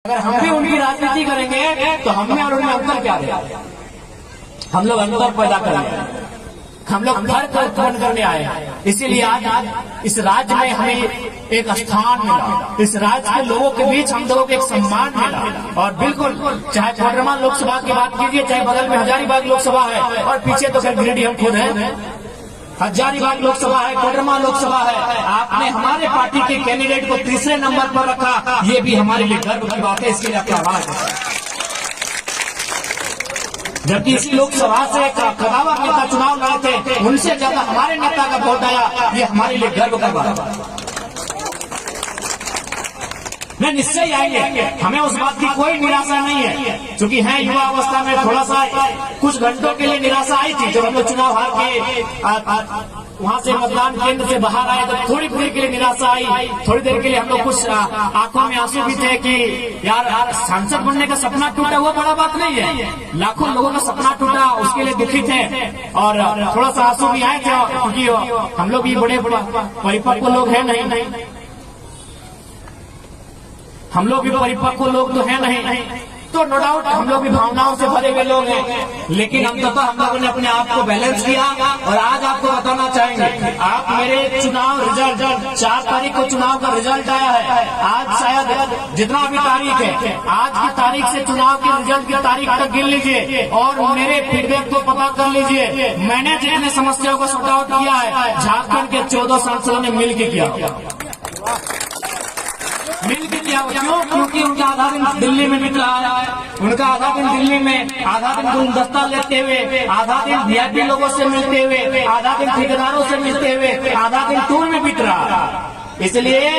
अगर हम भी उनकी राजनीति करेंगे तो हमें और उनमें अंतर क्या है? हम लोग अंतर पैदा करेंगे, हम लोग फर्क उत्पन्न करने आए हैं। इसीलिए आज इस राज्य में हमें एक स्थान मिला, इस राज्य के लोगों के बीच हम लोगों को एक सम्मान मिला। और बिल्कुल चाहे कोडरमा लोकसभा की बात कीजिए, चाहे बगल में हजारीबाग लोकसभा है और पीछे तो खैर गिरिडीह हम खुद हैं, हजारीबाग लोकसभा है, कोडरमा लोकसभा है। आपने हमारे पार्टी के कैंडिडेट को तीसरे नंबर पर रखा, ये भी हमारे लिए गर्व की बात है। इसके लिए आपका आभार है। जबकि इसी लोकसभा से कदावर नेता चुनाव लड़े थे, उनसे ज्यादा हमारे नेता का वोट आया, ये हमारे लिए गर्व का बात है। मैं निश्चय आएंगे, हमें उस बात की कोई निराशा नहीं है, क्योंकि है युवा अवस्था में थोड़ा सा कुछ घंटों के लिए निराशा आई थी जब हम लोग चुनाव हार के वहां से मतदान केंद्र से बाहर आए, तो थोड़ी देर के लिए निराशा आई। थोड़ी देर के लिए हम लोग कुछ आंखों में आंसू भी थे कि यार सांसद बनने का सपना टूटा, वो बड़ा बात नहीं है। लाखों लोगों का सपना टूटा, उसके लिए दुखी थे और थोड़ा सा आंसू भी आए थे, क्योंकि हम लोग भी बड़े परिपक्व लोग हैं नहीं, हम लोग भी परिपक्व लोग तो है नहीं, तो नो डाउट हम लोग भी भावनाओं से भरे हुए लोग हैं। लेकिन अंततः हम लोगों ने अपने आप को बैलेंस किया और आज आपको बताना चाहेंगे, आप मेरे चुनाव रिजल्ट 4 तारीख को चुनाव का रिजल्ट आया है। आज शायद जितना भी तारीख है, आज की तारीख से चुनाव के रिजल्ट की तारीख तक गिन लीजिए और मेरे फीडबैक को पता कर लीजिए। मैंने जितने समस्याओं को सॉर्ट आउट किया है, झारखंड के 14 सांसदों ने मिलकर किया। क्यों? क्योंकि उनका आधा दिन दिल्ली में बीत रहा है, उनका आधा दिन दिल्ली में, आधा दिन गुलदस्ता लेते हुए, आधा दिन वीआईपी लोगों से मिलते हुए, आधा दिन ठेकेदारों से मिलते हुए, आधा दिन टूर में बीत रहा है। इसलिए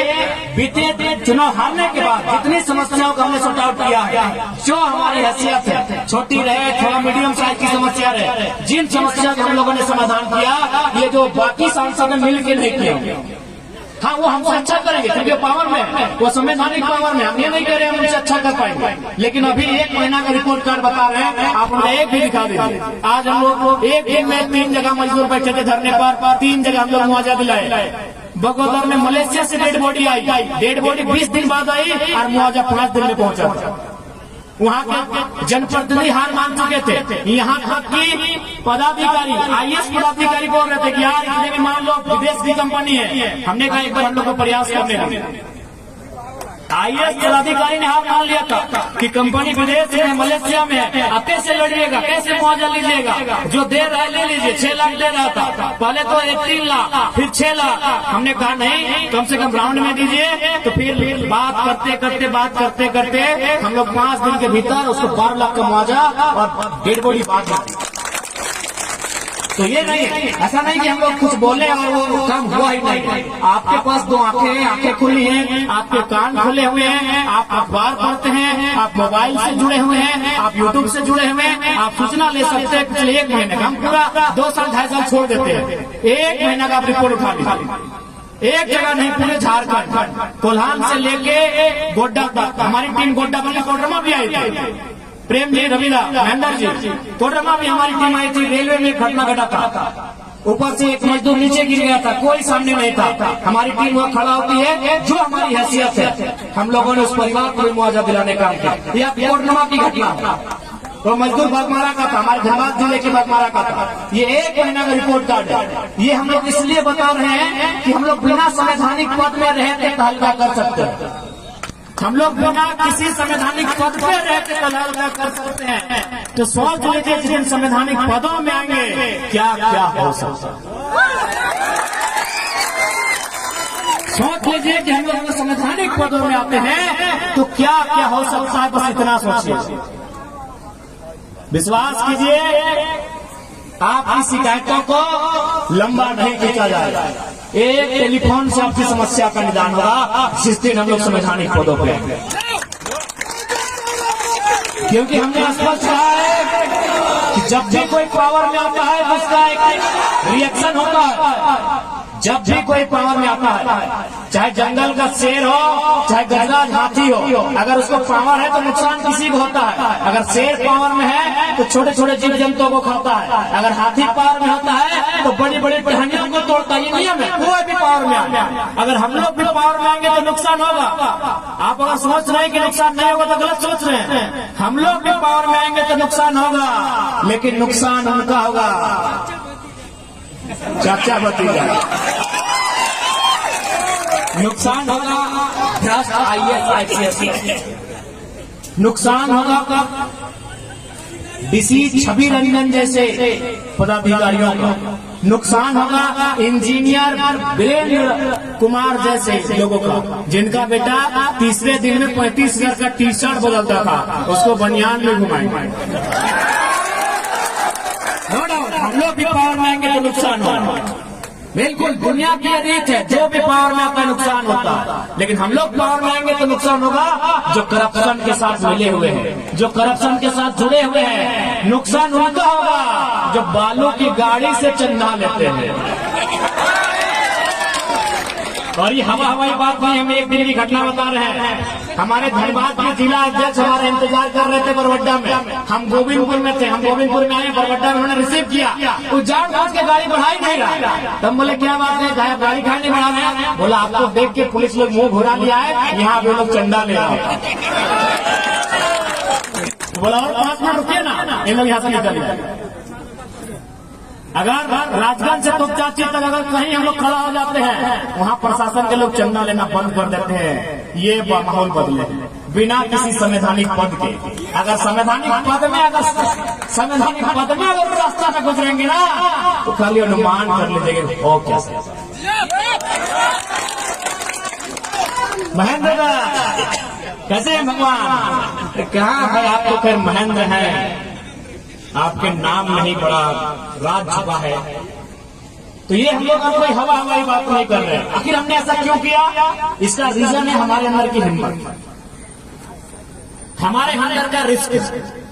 बीते चुनाव हारने के बाद जितनी समस्याओं का हमने सॉर्ट आउट किया है, जो हमारी हैसियत है, छोटी रहे थोड़ा मीडियम साइज की समस्या रहे, जिन समस्या का हम लोगों ने समाधान किया, ये जो बाकी सांसद ने मिलकर नहीं किया, हाँ वो हमसे अच्छा करेंगे क्योंकि पावर में, वो संवैधानिक पावर में। हम ये नहीं कह रहे हैं उनसे अच्छा कर पाएंगे, लेकिन अभी 1 महीना का रिपोर्ट कार्ड बता रहे हैं, आप उन्हें एक भी दिखा दीजिए। आज हम लोग एक दिन में 3 जगह मजदूर बैठे थे धरने पर, 3 जगह हम लोग मुआवजा दिलाए। बगोदर में मलेशिया से डेड बॉडी आई, डेड बॉडी 20 दिन बाद आई और मुआवजा 5 दिन में पहुंचा। वहाँ के जनप्रतिनिधि हार मान चुके थे, यहाँ तक कि पदाधिकारी आईएएस पदाधिकारी बोल रहे थे कि यार इतने भी मान लो विदेश की कंपनी है। हमने कहा एक बार हम लोग को प्रयास करने लगे। आईएएस पदाधिकारी ने हार मान लिया था कि कंपनी विदेश में मलेशिया में है, अब कैसे लड़िएगा, कैसे मुआवजा लीजिएगा, जो दे रहा है ले लीजिए। 6 लाख दे रहा था, पहले तो 3 लाख फिर 6 लाख। हमने कहा नहीं, कम से कम राउंड में दीजिए। तो फिर बात करते करते हम लोग 5 दिन के भीतर उसको 12 लाख का मुआवजा और डेड बॉडी बात होती। तो ये नहीं, ऐसा नहीं कि हम लोग कुछ बोले और वो काम हुआ ही नहीं। आपके पास 2 आंखें हैं, आंखें खुली हैं, आपके कान खुले हुए हैं, आप अखबार पढ़ते हैं, आप मोबाइल से जुड़े हुए हैं, आप यूट्यूब से जुड़े हुए हैं, आप सूचना ले सकते हैं। पिछले 1 महीने का हम पूरा 2 साल 2.5 साल छोड़ देते हैं, 1 महीना का आप रिपोर्ट उठा लीजिए। एक जगह नहीं, पूरे झारखंड कोल्हान से लेके गोड्डा तक हमारी टीम गोड्डा बल्कि कोडरमा भी आई थी। प्रेम जी, रविदा, महेंद्र जी, कोडरमा भी हमारी टीम आई थी। रेलवे में घटना घटा था, ऊपर से एक मजदूर नीचे गिर गया था, कोई सामने नहीं था। हमारी टीम वहाँ खड़ा होती है, जो हमारी हैसियत है हम लोगों ने उस परिवार को मुआवजा दिलाने का काम किया। कोडरमा की घटना तो मजदूर बागमारा का था, हमारे धनबाद जिले के बागमारा का था। ये 1 महीना का रिपोर्ट कार्ड है। ये हम लोग इसलिए बता रहे हैं कि हम लोग बिना संवैधानिक पद में रहते तहलका कर सकते हैं। हम लोग बिना किसी संवैधानिक पद पे रहते तहलका कर सकते हैं। तो सोच लीजिए जिन संवैधानिक पदों में आएंगे क्या क्या हो सकता है। सोच लीजिए कि हम लोग संवैधानिक पदों में आते हैं तो क्या क्या हो सकता है, बस इतना सोचिए। विश्वास कीजिए, आपकी शिकायतों को लंबा नहीं खींचा जाएगा। एक टेलीफोन से आपकी समस्या का निदान होगा जिस दिन हम लोग संवैधानिक पदों पे आएंगे। क्योंकि हमने स्पष्ट कहा है कि जब भी कोई पावर में आता है तो उसका एक रिएक्शन होता है। जब भी कोई पावर में आता है, चाहे जंगल का शेर हो, चाहे गजराज हाथी हो, अगर उसको पावर है तो नुकसान किसी को होता है। अगर शेर पावर में है तो छोटे छोटे जीव जंतुओं को खाता है, अगर हाथी पावर में होता है तो बड़ी बड़ी टहनियों को तोड़ता है। ये नियम है, कोई भी पावर में आए। अगर हम लोग भी पावर में आएंगे तो नुकसान होगा। आप अगर सोच रहे हैं कि नुकसान नहीं होगा तो गलत सोच रहे हैं। हम लोग भी पावर में आएंगे तो नुकसान होगा, लेकिन नुकसान उनका होगा चाचा भतीजा। नुकसान होगा भ्रष्ट IAS IPS, नुकसान होगा DC छवि रंजन जैसे पदाधिकारियों को, नुकसान होगा इंजीनियर वीरेंद्र कुमार जैसे लोगों का, जिनका बेटा तीसरे दिन में 35,000 का टी-शर्ट बदलता था, उसको बनियान में घुमाएंगे। नो डाउट हम लोग भी पावर में आएंगे तो नुकसान होगा। बिल्कुल दुनिया की रीत है, जो भी पावर में आता है नुकसान होता है, लेकिन हम लोग पावर में आएंगे तो नुकसान होगा जो करप्शन के साथ मिले हुए हैं, जो करप्शन के साथ जुड़े हुए हैं। नुकसान उनका होगा जो बालू की गाड़ी से चंदा लेते हैं। और ये हवाई बात नहीं, हम एक दिन की घटना बता रहे हैं। हमारे धनबाद के जिला अध्यक्ष हमारे इंतजार कर रहे थे बरवड्डा में, हम गोविंदपुर में थे, हम गोविंदपुर में आए, बरवड्डा में उन्होंने रिसीव किया, वो जान बूझ के गाड़ी बढ़ाई नहीं रहा। तब बोले क्या बात है, गाड़ी खाने नहीं बढ़ा रहे हैं? बोला आपको देख के पुलिस लोग मुंह घुरा लिया है, यहाँ वे लोग चंदा ले रहे हैं। बोला और 5 मिनट रुकिए ना, ये लोग यहाँ से निकल। अगर राजगंज से तोपचाची तक अगर कहीं हम लोग खड़ा हो जाते हैं, वहाँ प्रशासन के लोग चंदा लेना बंद कर देते हैं। ये माहौल बदले बिना किसी संवैधानिक पद के। अगर संवैधानिक पद में अगर रास्ता में गुजरेंगे ना तो खाली अनुमान कर लीजिएगा हो कैसे। महेंद्र कैसे हैं भगवान? कहाँ है आप तो खैर महेंद्र हैं, आपके नाम नहीं बड़ा राज छुपा है। तो ये हम लोग कोई हवाई बात नहीं कर रहे हैं। आखिर हमने ऐसा क्यों किया? इसका रीजन है हमारे अंदर की हिम्मत, हमारे अंदर का रिस्क।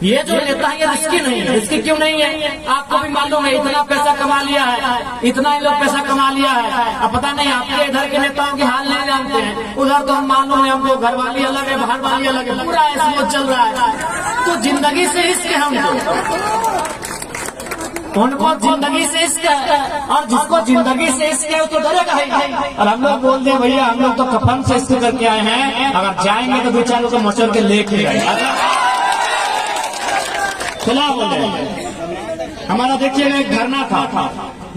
ये जो नेता है ये रिस्की नहीं है। रिस्की क्यों नहीं है? आपको भी मालूम है इतना पैसा कमा लिया है, इतना ही लोग पैसा कमा लिया है। अब पता नहीं आपके इधर के नेताओं के हाल नहीं जानते हैं, उधर तो हम मालूम है, हमको घर वाली अलग है, बाहर वाली अलग है, पूरा ऐसा चल रहा है। तो जिंदगी से रिस्क है उनको जिंदगी से इश्क है, और जिसको जिंदगी से इश्क है वो तो डरेगा ही। और हम लोग बोलते हैं भैया हम लोग तो कफन से इश्क करके आए हैं, अगर जाएंगे तो 2 4 लोग को मचल के लेके जाए। खुला बोले हमारा देखिए एक धरना था,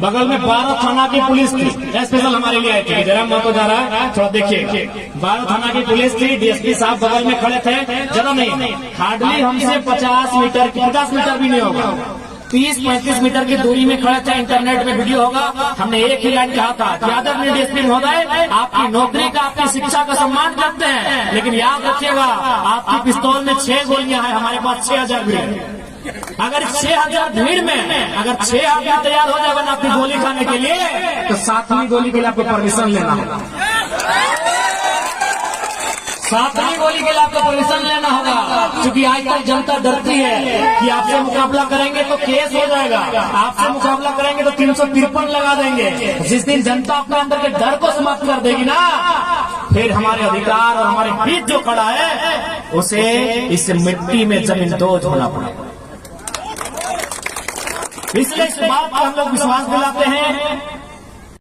बगल में 12 थाना की पुलिस थी, स्पेशल हमारे लिए आई थी। जरा मौका जा रहा है थोड़ा देखिए, 12 थाना की पुलिस थी, DSP साहब बगल में खड़े थे। ज्यादा नहीं, हार्डली हमसे 50 मीटर भी नहीं होगा, 30-35 मीटर की दूरी में खड़े थे। इंटरनेट में वीडियो होगा। हमने एक ही लाइन कहा था कि आदरणीय DSP महोदय, आपकी नौकरी का, आपकी शिक्षा का सम्मान करते हैं, लेकिन याद रखिएगा आपकी पिस्तौल में 6 गोलियां हैं, हमारे पास 6000 भीड़। अगर 6000 भीड़ में अगर 6 आदमी तैयार हो जाएगा ना आपकी गोली खाने के लिए, तो 7वीं गोली के लिए आपको परमिशन लेना होगा। 7वीं गोली के लिए आपको परमिशन लेना होगा, क्योंकि आजकल जनता डरती है कि आपसे मुकाबला करेंगे तो केस हो जाएगा, आपसे मुकाबला करेंगे तो 353 लगा देंगे। जिस दिन जनता अपने अंदर के डर को समाप्त कर देगी ना, फिर हमारे अधिकार और हमारे बीच जो खड़ा है उसे इस मिट्टी में जमींदोज होना पड़ेगा। इसलिए इस बात पर हम लोग विश्वास दिलाते हैं